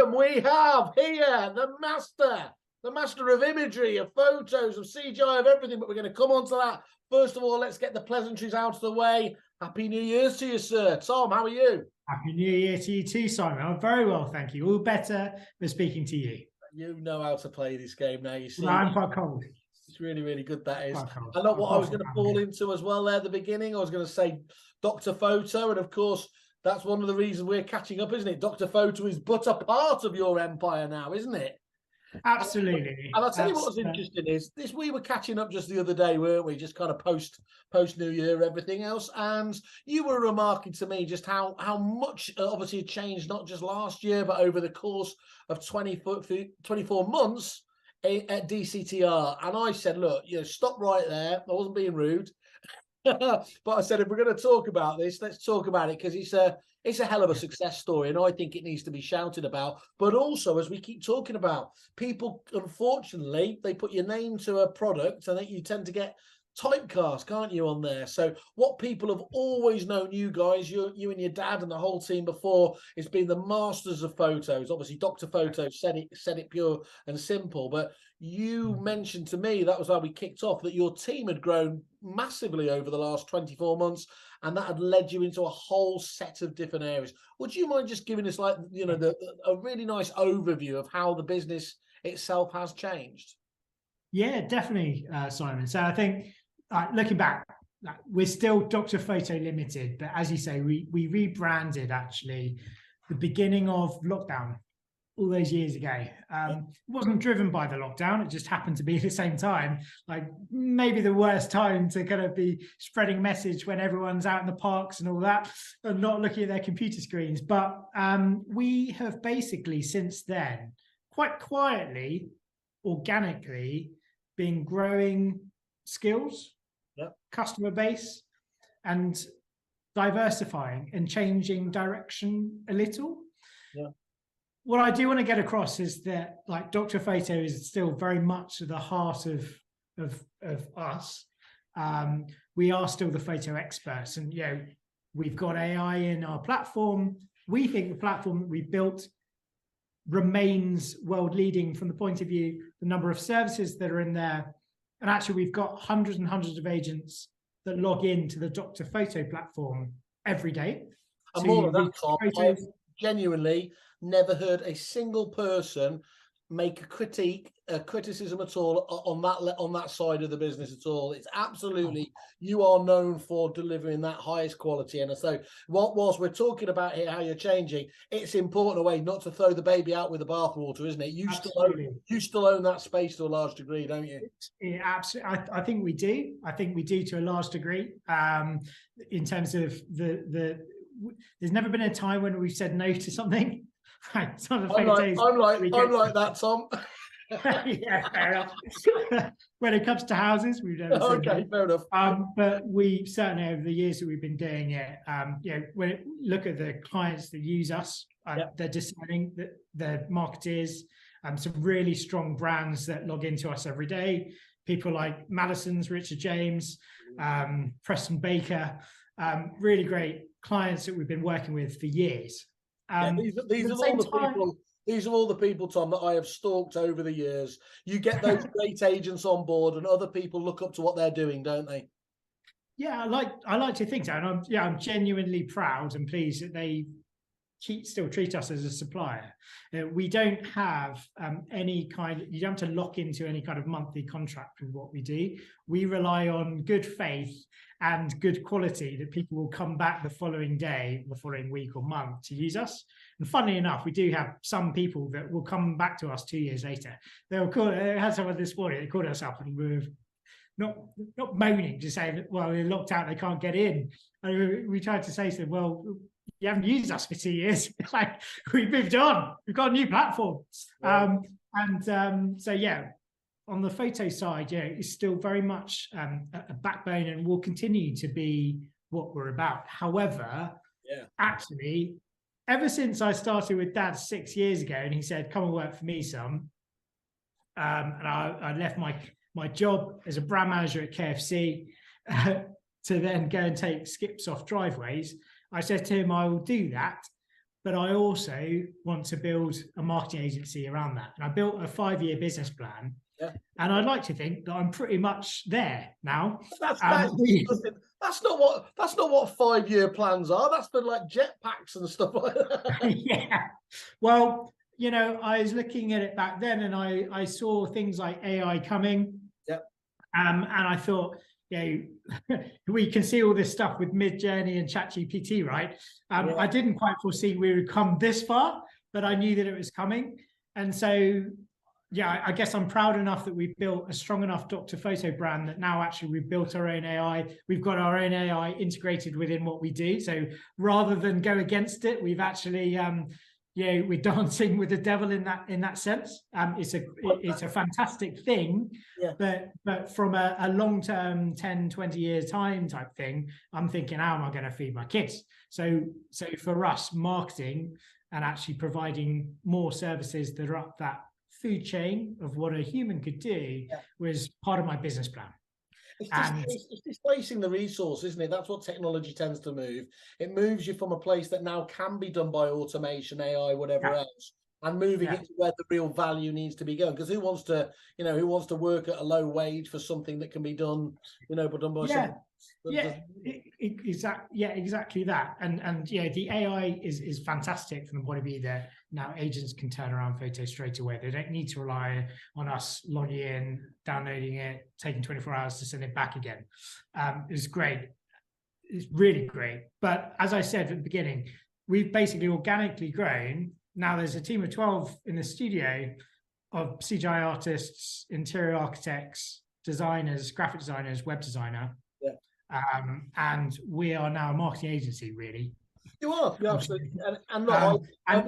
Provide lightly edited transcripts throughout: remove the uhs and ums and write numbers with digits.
Welcome. We have here the master of imagery, of photos, of CGI, of everything. But we're going to come on to that. First of all, let's get the pleasantries out of the way. Happy New Year's to you, sir. Tom, how are you? Happy New Year to you too, Simon. I'm very well, thank you. All better for speaking to you. You know how to play this game now, you see. No, I'm quite cold. It's really, really good, that is. Cold. I know what I was going to fall into as well there at the beginning. I was going to say Dr. Photo, and of course, that's one of the reasons we're catching up, isn't it? Dr. Photo is but a part of your empire now, isn't it? Absolutely. And I'll tell you what was interesting is this: we were catching up just the other day, weren't we? Just kind of post New Year, everything else, and you were remarking to me just how much obviously had changed, not just last year, but over the course of 24 months at DCTR. And I said, look, stop right there. I wasn't being rude. But I said, if we're going to talk about this, let's talk about it, because it's a hell of a success story, and I think it needs to be shouted about. But also, as we keep talking about, people, unfortunately, they put your name to a product and you tend to get typecast, can't you, on there? So what people have always known you guys, you and your dad and the whole team before, it's been the masters of photos. Obviously, Dr. Photo said it pure and simple, but you mentioned to me, that was how we kicked off, that your team had grown massively over the last 24 months, and that had led you into a whole set of different areas. Would you mind just giving us, like, a really nice overview of how the business itself has changed? Yeah, definitely, Simon. So I think, looking back, we're still Dr. Photo Limited, but as you say, we rebranded actually the beginning of lockdown all those years ago. It wasn't driven by the lockdown. It just happened to be at the same time, like maybe the worst time to kind of be spreading message when everyone's out in the parks and all that and not looking at their computer screens. But we have basically since then, quite quietly, organically, been growing skills, customer base, and diversifying and changing direction a little. What I do want to get across is that, like, Dr. Photo is still very much at the heart of us. We are still the photo experts, and we've got AI in our platform. We think the platform that we've built remains world leading from the point of view the number of services that are in there, and actually we've got hundreds and hundreds of agents that log into the Dr. Photo platform every day. And more of that, Tom, I've genuinely never heard a single person make a criticism at all on that side of the business at all. It's absolutely, you are known for delivering that highest quality. And so whilst we're talking about here how you're changing, it's important a way not to throw the baby out with the bathwater, isn't it? You still own that space to a large degree, don't you? Yeah, absolutely. I think we do. I think we do to a large degree. In terms of there's never been a time when we've said no to something. Right, I'm like that, Tom. Yeah, fair enough. When it comes to houses, we've never said no. Fair enough. But we certainly, over the years that we've been doing it, when it, look at the clients that use us, they're deciding that they're marketeers, some really strong brands that log into us every day. People like Madison's, Richard James, Preston Baker, really great clients that we've been working with for years. These are all the people, Tom, that I have stalked over the years. You get those great agents on board, and other people look up to what they're doing, don't they? Yeah, I like to think so, and I'm genuinely proud and pleased that they still treat us as a supplier. We don't have you don't have to lock into any kind of monthly contract with what we do. We rely on good faith and good quality that people will come back the following day, the following week or month to use us. And funnily enough, we do have some people that will come back to us 2 years later. I had someone this morning, they called us up and we were not moaning, just saying that, well, they're locked out, they can't get in. And we tried to say to them, well, you haven't used us for 2 years. Like, we've moved on. We've got a new platform. So yeah, on the photo side, it's still very much a backbone and will continue to be what we're about. However, actually, ever since I started with Dad 6 years ago, and he said, "Come and work for me, son," and I left my job as a brand manager at KFC to then go and take skips off driveways. I said to him, I will do that, but I also want to build a marketing agency around that. And I built a 5-year business plan. Yeah. And I'd like to think that I'm pretty much there now. That's not what 5-year plans are. That's for like jetpacks and stuff like that. Yeah. Well, you know, I was looking at it back then, and I saw things like AI coming. Yeah. And I thought, you know, we can see all this stuff with Midjourney and ChatGPT, right? Yeah. I didn't quite foresee we would come this far, but I knew that it was coming. And so, yeah, I guess I'm proud enough that we've built a strong enough Dr. Photo brand that now actually we've built our own AI. We've got our own AI integrated within what we do. So rather than go against it, we've actually, we're dancing with the devil in that sense. It's a fantastic thing, yeah. But from a long-term 10, 20 years time type thing, I'm thinking, how am I going to feed my kids? So for us, marketing and actually providing more services that are up that food chain of what a human could do was part of my business plan. It's displacing the resource, isn't it? That's what technology tends to move. It moves you from a place that now can be done by automation, AI, whatever else, and moving it to where the real value needs to be going. Because who wants to work at a low wage for something that can be done, but done by someone? Exactly that. And the AI is fantastic from the point of view that now agents can turn around photos straight away. They don't need to rely on us logging in, downloading it, taking 24 hours to send it back again. It's great. It's really great. But as I said at the beginning, we've basically organically grown. Now there's a team of 12 in the studio of CGI artists, interior architects, designers, graphic designers, web designer. And we are now a marketing agency, really. You are, absolutely. And I've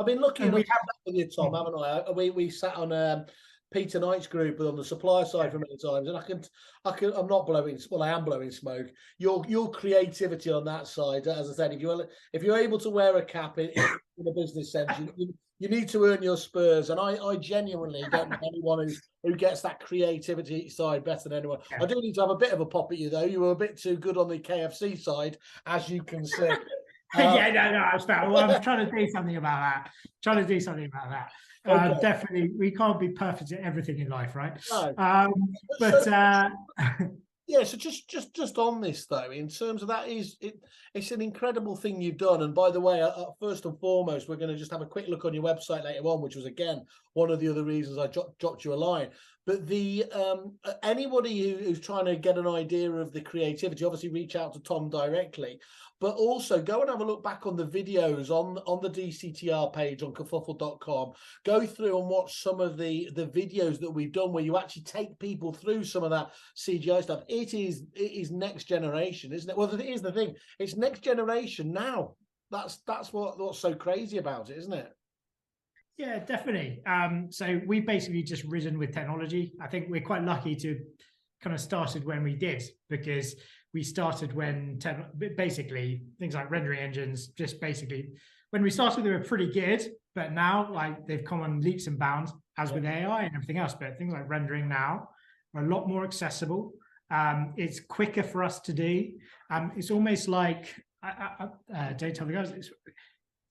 been lucky enough to chat with you, Tom, haven't I? We sat on Peter Knight's group on the supplier side for many times, and I'm not blowing. Well, I am blowing smoke. Your creativity on that side, as I said, if you're able to wear a cap in a business sense, you need to earn your spurs. And I genuinely don't know anyone who gets that creativity side better than anyone. I do need to have a bit of a pop at you, though. You were a bit too good on the KFC side, as you can see. That's fair. Well, I'm trying to do something about that. Okay. Definitely, we can't be perfect at everything in life, right? No. Yeah, so just on this though, in terms of that, it's an incredible thing you've done. And by the way, first and foremost, we're going to just have a quick look on your website later on, which was again one of the other reasons I dropped you a line. But the anybody who's trying to get an idea of the creativity, obviously reach out to Tom directly, but also go and have a look back on the videos on the DCTR page on kerfuffle.com. Go through and watch some of the videos that we've done where you actually take people through some of that CGI stuff. It is next generation, isn't it? Well, here's the thing: it's next generation now. That's what's so crazy about it, isn't it? Yeah, definitely. So we basically just risen with technology. I think we're quite lucky to kind of started when we did, because we started when basically things like rendering engines, just basically when we started, they were pretty good, but now like they've come on leaps and bounds, as with AI and everything else. But things like rendering now are a lot more accessible. It's quicker for us to do. It's almost like, don't tell the guys, it's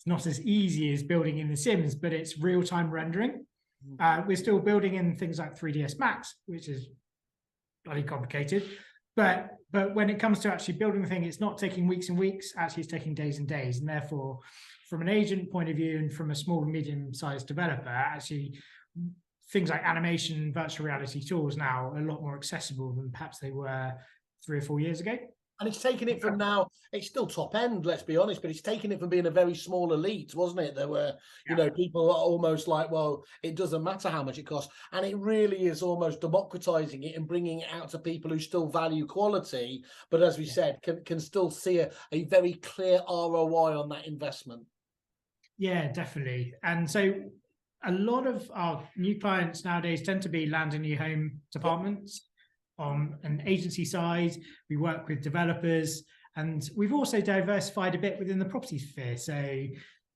not as easy as building in The Sims, but it's real-time rendering. We're still building in things like 3ds Max, which is bloody complicated. But when it comes to actually building the thing, it's not taking weeks and weeks. Actually, it's taking days and days. And therefore, from an agent point of view and from a small and medium-sized developer, actually, things like animation, virtual reality tools now are a lot more accessible than perhaps they were 3 or 4 years ago. And it's taken it from now, it's still top end, let's be honest, but it's taken it from being a very small elite, wasn't it? There were, people are almost like, well, it doesn't matter how much it costs. And it really is almost democratizing it and bringing it out to people who still value quality, but as we said, can still see a very clear ROI on that investment. Yeah, definitely. And so a lot of our new clients nowadays tend to be land and new home departments. On an agency side, we work with developers, and we've also diversified a bit within the property sphere. So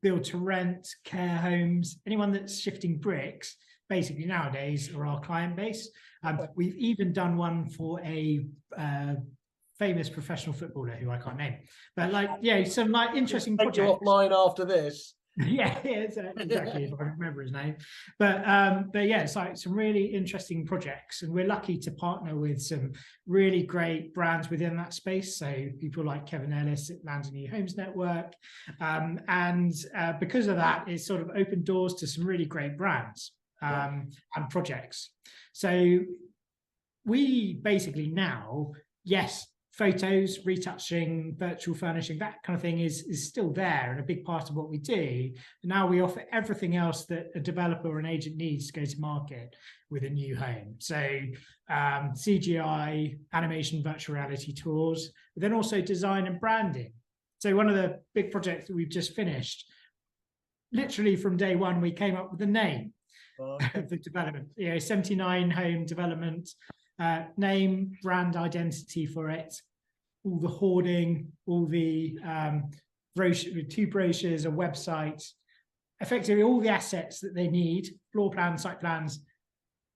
build to rent, care homes, anyone that's shifting bricks, basically nowadays are our client base. We've even done one for a famous professional footballer who I can't name, but like, yeah, some like interesting Take you projects. offline after this. Yeah, exactly. If I remember his name, but yeah, it's like some really interesting projects, and we're lucky to partner with some really great brands within that space. So people like Kevin Ellis at Land and New Homes Network, and because of that, it's sort of opened doors to some really great brands and projects. So we basically now, yes, photos, retouching, virtual furnishing, that kind of thing is still there and a big part of what we do. Now we offer everything else that a developer or an agent needs to go to market with a new home. So CGI, animation, virtual reality tours, but then also design and branding. So one of the big projects that we've just finished, literally from day one, we came up with the name of the development. 79 home development. Name, brand identity for it, all the hoarding, all the two brochures, a website, effectively all the assets that they need, floor plans, site plans.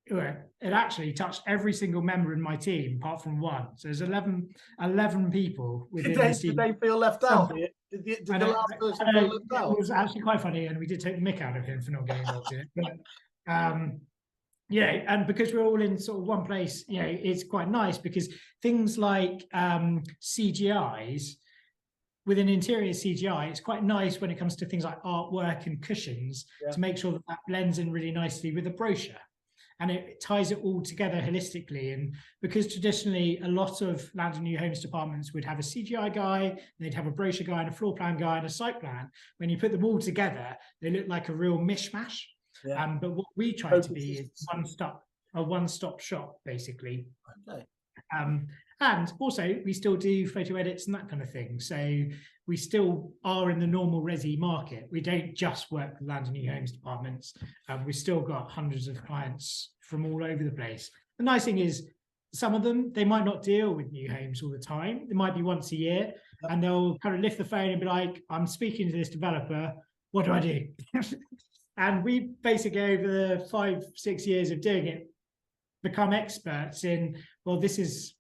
It actually touched every single member in my team apart from one. So there's 11 people within the team. Did they feel left out? Did the last person feel left out? It was actually quite funny, and we did take the mick out of him for not getting involved in it. But and because we're all in sort of one place, it's quite nice because things like CGIs, within interior CGI, it's quite nice when it comes to things like artwork and cushions to make sure that blends in really nicely with a brochure. And it ties it all together holistically. And because traditionally a lot of Land and New Homes departments would have a CGI guy, they'd have a brochure guy and a floor plan guy and a site plan. When you put them all together, they look like a real mishmash. But what we try to be is a one-stop shop, basically. Okay. And also, we still do photo edits and that kind of thing. So we still are in the normal resi market. We don't just work with Land and New Homes departments. We've still got hundreds of clients from all over the place. The nice thing is, some of them, they might not deal with new homes all the time. It might be once a year, and they'll kind of lift the phone and be like, I'm speaking to this developer. What do I do? And we basically, over the 5-6 years of doing it, become experts in, well, this is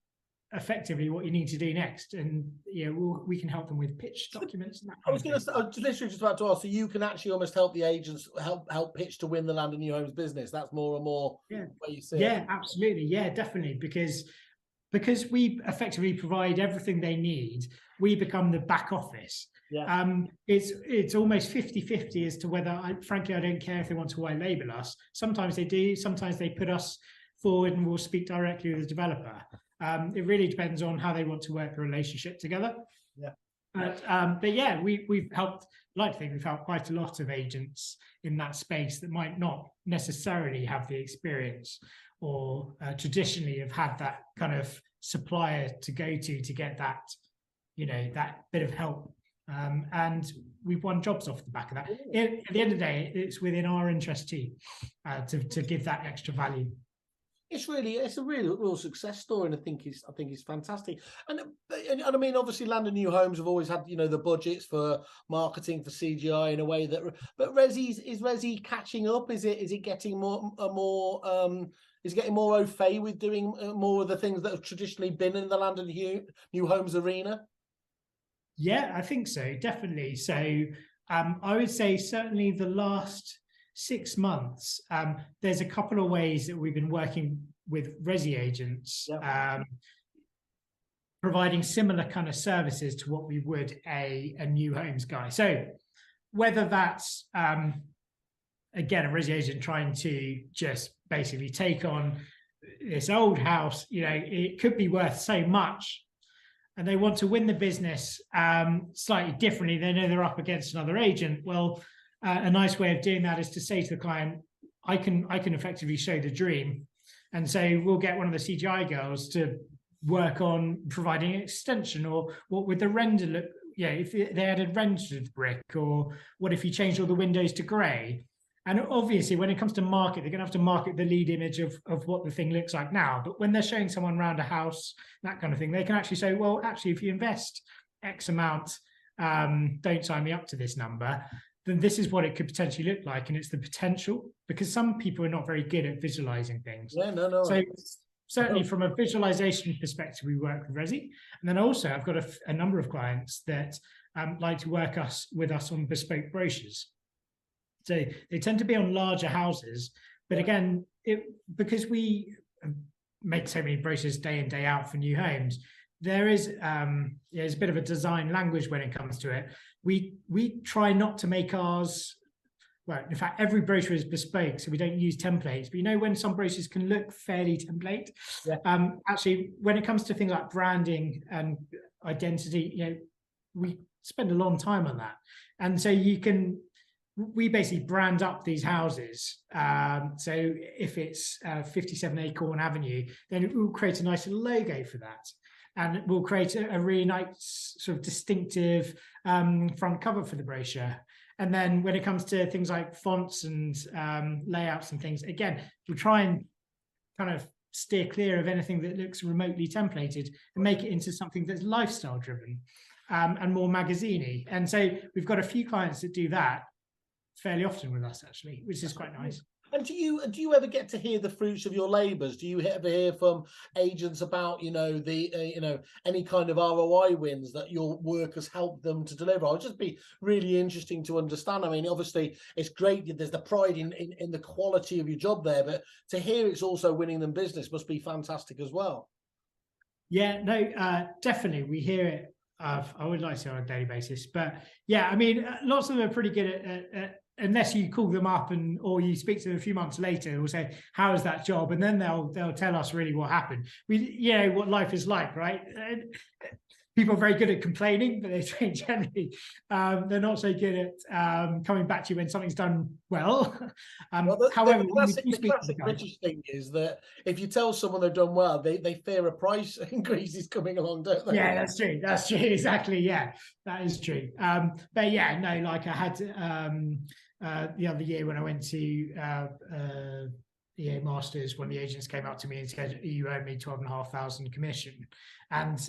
effectively what you need to do next. And we can help them with pitch documents and that kind of thing. I was literally just about to ask, so you can actually almost help the agents help pitch to win the Land and New Homes business. That's more and more where you see it. Absolutely. Yeah, definitely. Because we effectively provide everything they need, we become the back office. It's almost 50-50 as to whether, frankly, I don't care if they want to white label us. Sometimes they do. Sometimes they put us forward and we'll speak directly with the developer. It really depends on how they want to work the relationship together. But yeah, we've helped, like to think we've helped quite a lot of agents in that space that might not necessarily have the experience or traditionally have had that kind of supplier to go to get that, that bit of help. And we've won jobs off the back of that. At the end of the day, it's within our interest too, to give that extra value. It's a really real success story, and I think it's fantastic. And I mean, obviously, Land and New Homes have always had the budgets for marketing for CGI in a way that. But is Resi catching up? Is it getting is it getting more au fait with doing more of the things that have traditionally been in the Land and New Homes arena? Yeah, I think so, definitely. So I would say certainly the last 6 months, there's a couple of ways that we've been working with resi agents, providing similar kind of services to what we would a new homes guy. So whether that's, again, a resi agent trying to just basically take on this old house, it could be worth so much, and they want to win the business slightly differently. They know they're up against another agent. Well, a nice way of doing that is to say to the client, I can effectively show the dream. And so we'll get one of the CGI girls to work on providing an extension, or what would the render look, if they added rendered brick, or what if you changed all the windows to grey? And obviously, when it comes to market, they're going to have to market the lead image of what the thing looks like now. But when they're showing someone around a house, that kind of thing, they can actually say, well, actually, if you invest X amount, don't sign me up to this number, then this is what it could potentially look like. And it's the potential, because some people are not very good at visualizing things. Yeah, no. certainly from a visualization perspective, we work with Resi. And then also I've got a number of clients that like to work with us on bespoke brochures. So they tend to be on larger houses, but again, because we make so many brochures day in, day out for new homes, there's a bit of a design language when it comes to it. We try not to make ours, well, in fact, every brochure is bespoke, so we don't use templates. But when some brochures can look fairly template, actually, when it comes to things like branding and identity, we spend a long time on that. And so we basically brand up these houses. So if it's 57 Acorn Avenue, then it will create a nice logo for that. And we'll create a really nice sort of distinctive front cover for the brochure. And then when it comes to things like fonts and layouts and things, again, we'll try and kind of steer clear of anything that looks remotely templated and make it into something that's lifestyle driven and more magazine-y. And so we've got a few clients that do that fairly often with us, actually, which is quite nice. And do you ever get to hear the fruits of your labours? Do you ever hear from agents about any kind of ROI wins that your work has helped them to deliver? It'll just be really interesting to understand. I mean, obviously, it's great that there's the pride in the quality of your job there, but to hear it's also winning them business must be fantastic as well. Yeah, no, definitely, we hear it. I would like to say on a daily basis, but yeah, I mean, lots of them are pretty good at unless you call them up or you speak to them a few months later, they'll say, how is that job? And then they'll tell us really what happened. What life is like, right? People are very good at complaining, but they generally, they're not so good at coming back to you when something's done well. However, the classic British thing is that if you tell someone they've done well, they fear a price increase is coming along, don't they? Yeah, that's true. That's true. Exactly. Yeah, that is true. But yeah, no, like I had the other year when I went to EA Masters, when the agents came up to me and said, you owe me 12,500 commission. And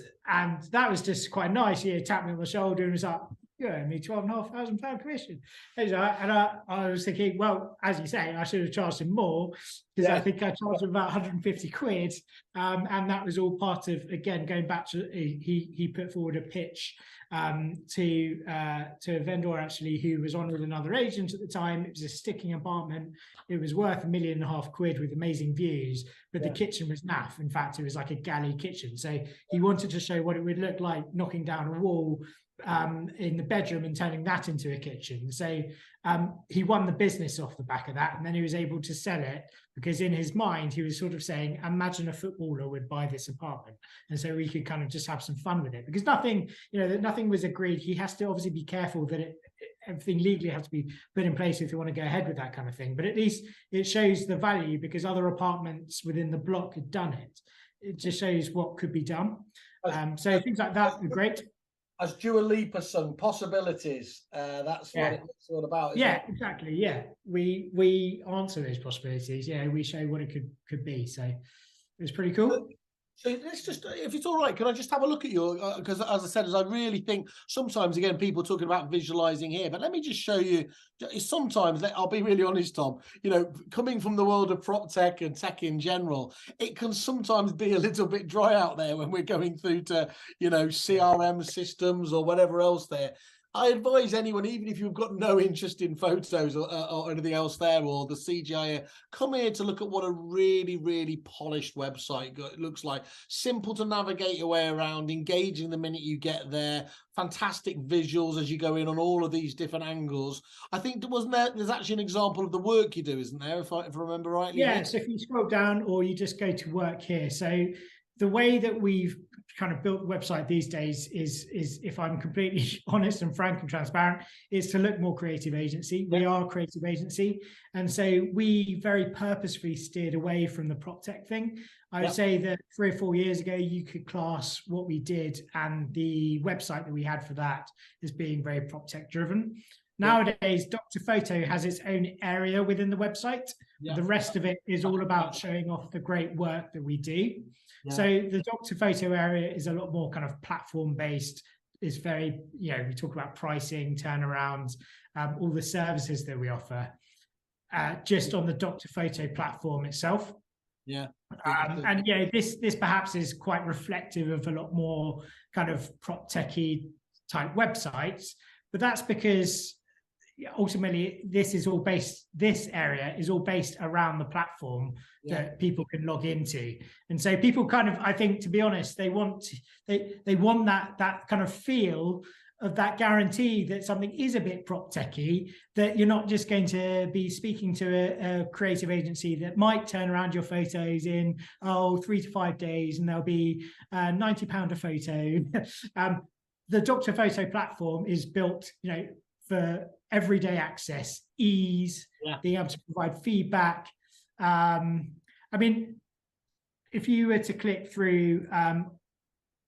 that was just quite nice. He tapped me on the shoulder and was like, you owe me £12,500 commission. And I was thinking, well, as you say, I should have charged him more because I think I charged him about 150 quid. And that was all part of, again, going back to, he put forward a pitch to a vendor actually who was on with another agent at the time. It was a sticking apartment. It was worth £1.5 million with amazing views, but the kitchen was naff. In fact, it was like a galley kitchen. So he wanted to show what it would look like knocking down a wall in the bedroom and turning that into a kitchen. So he won the business off the back of that, and then he was able to sell it because in his mind he was sort of saying, imagine a footballer would buy this apartment, and so we could kind of just have some fun with it because nothing was agreed. He has to obviously be careful that everything legally has to be put in place if you want to go ahead with that kind of thing, but at least it shows the value because other apartments within the block had done it. It just shows what could be done. So things like that are great. As Dua Lipa sung, possibilities. That's what it's all about. Yeah, exactly. Yeah, we answer those possibilities. Yeah, we show what it could be. So it's pretty cool. So let's just, if it's all right, can I just have a look at your, because as I said, I really think sometimes, again, people talking about visualizing here, but let me just show you, sometimes, I'll be really honest, Tom, coming from the world of prop tech and tech in general, it can sometimes be a little bit dry out there when we're going through to, CRM systems or whatever else there. I advise anyone, even if you've got no interest in photos or anything else there, or the CGI, come here to look at what a really, really polished website looks like. Simple to navigate your way around, engaging the minute you get there, fantastic visuals as you go in on all of these different angles. I think there's actually an example of the work you do, isn't there, if I remember rightly? Yeah, so if you scroll down or you just go to work here. So the way that we've kind of built the website these days is if I'm completely honest and frank and transparent, is to look more creative agency. We are a creative agency. And so we very purposefully steered away from the prop tech thing. I would say that 3 or 4 years ago, you could class what we did and the website that we had for that as being very prop tech driven. Nowadays, Dr. Photo has its own area within the website. The rest of it is all about showing off the great work that we do. So the Dr. Photo area is a lot more kind of platform based. It's very, we talk about pricing, turnarounds, all the services that we offer just on the Dr. Photo platform itself. Yeah. And yeah, this perhaps is quite reflective of a lot more kind of prop techie type websites, but that's because ultimately this area is all based around the platform that people can log into. And so people kind of, I think, to be honest, they want that kind of feel of that guarantee that something is a bit prop techy, that you're not just going to be speaking to a creative agency that might turn around your photos in 3 to 5 days and there'll be £90 a photo. The Dr. Photo platform is built, for everyday access, ease, being able to provide feedback. I mean, if you were to click through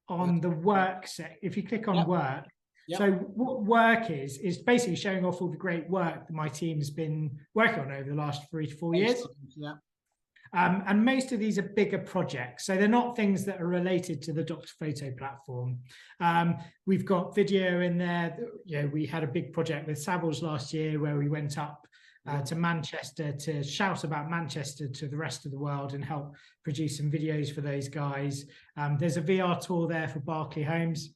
on the work if you click on work, so what work is basically showing off all the great work that my team has been working on over the last 3 to 4 years. And most of these are bigger projects, so they're not things that are related to the Dr. Photo platform. We've got video in there. We had a big project with Savills last year where we went up to Manchester to shout about Manchester to the rest of the world and help produce some videos for those guys. There's a VR tour there for Berkeley Homes.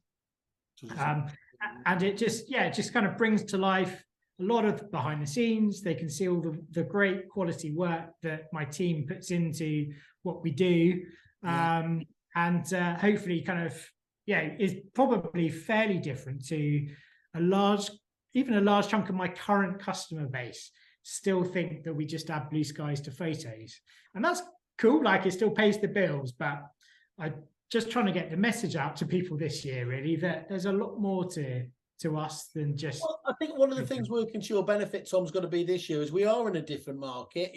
And it just kind of brings to life a lot of behind the scenes. They can see all the great quality work that my team puts into what we do. And hopefully kind of, is probably fairly different to a large chunk of my current customer base still think that we just add blue skies to photos. And that's cool. Like, it still pays the bills, but I just trying to get the message out to people this year, really, that there's a lot more to us than just. Well, I think one of the things working to your benefit, Tom's going to be this year, is we are in a different market.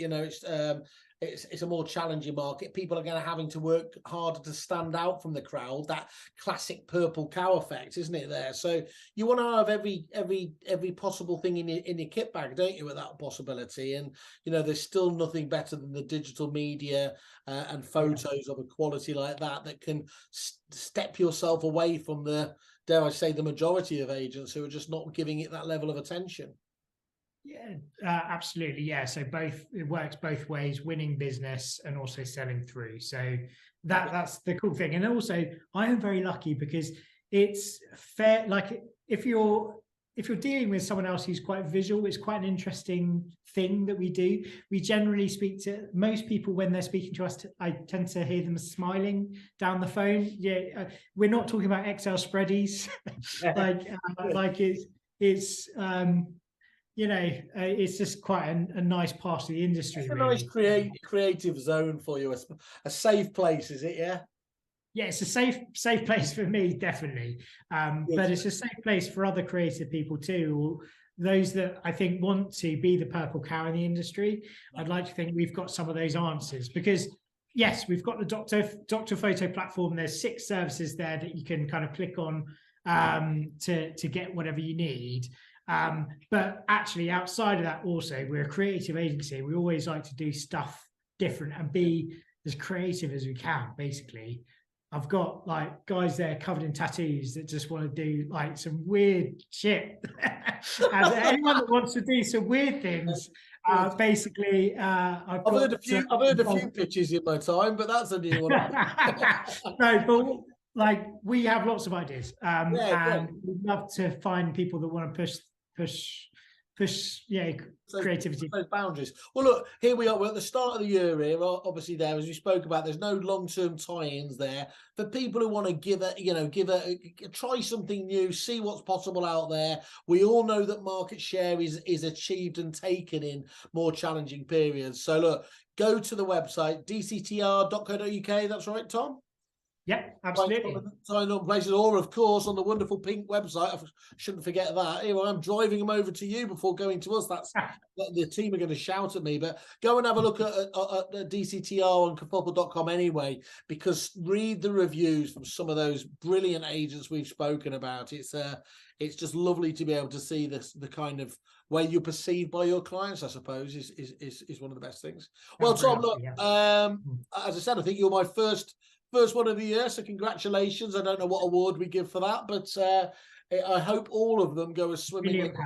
It's a more challenging market. People are going to having to work harder to stand out from the crowd. That classic purple cow effect, isn't it? There, so you want to have every possible thing in your kit bag, don't you? With that possibility, and there's still nothing better than the digital media and photos of a quality like that can step yourself away from the, dare I say, the majority of agents who are just not giving it that level of attention. Yeah, absolutely. Yeah. So it works both ways, winning business and also selling through. So that's the cool thing. And also I am very lucky because it's fair. Like, if you're dealing with someone else who's quite visual, it's quite an interesting thing that we do. We generally speak to most people when they're speaking to us. I tend to hear them smiling down the phone. Yeah, we're not talking about Excel spreadsheets. It's just quite a nice part of the industry. It's a really. nice creative zone for you, a safe place, is it? Yeah. Yeah, it's a safe place for me, definitely. But it's a safe place for other creative people too, or those that I think want to be the purple cow in the industry. I'd like to think we've got some of those answers, because yes, we've got the Dr. Photo platform. There's 6 services there that you can kind of click on to get whatever you need. But actually, outside of that, also, we're a creative agency. We always like to do stuff different and be as creative as we can, basically. I've got guys there covered in tattoos that just want to do some weird shit. And anyone that wants to do some weird things, basically, I've heard a few pitches in my time, but that's a new one. No, but we have lots of ideas, and we'd love to find people that want to push creativity, those boundaries. Well, look, here we are. We're at the start of the year here. Obviously, there, as we spoke about, there's no long-term tie-ins there for people who want to try something new, see what's possible out there. We all know that market share is achieved and taken in more challenging periods. So look, go to the website dctr.co.uk. That's right, Tom. Yeah, absolutely. Sign up places, or of course on the wonderful pink website. I shouldn't forget that. Here I'm driving them over to you before going to us. That's the team are going to shout at me, but go and have a look at DCTR on kerfuffle.com anyway, because read the reviews from some of those brilliant agents we've spoken about. It's just lovely to be able to see the kind of way you're perceived by your clients, I suppose, is one of the best things. Well, Tom, look, as I said, I think you're my first one of the year, so congratulations. I don't know what award we give for that, but I hope all of them go as swimmingly and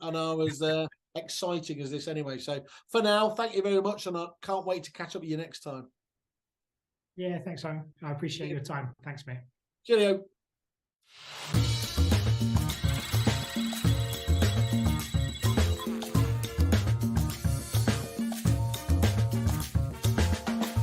are exciting as this anyway. So for now, thank you very much, and I can't wait to catch up with you next time. Yeah, thanks, Simon. I appreciate your time. Thanks, mate. Cheerio.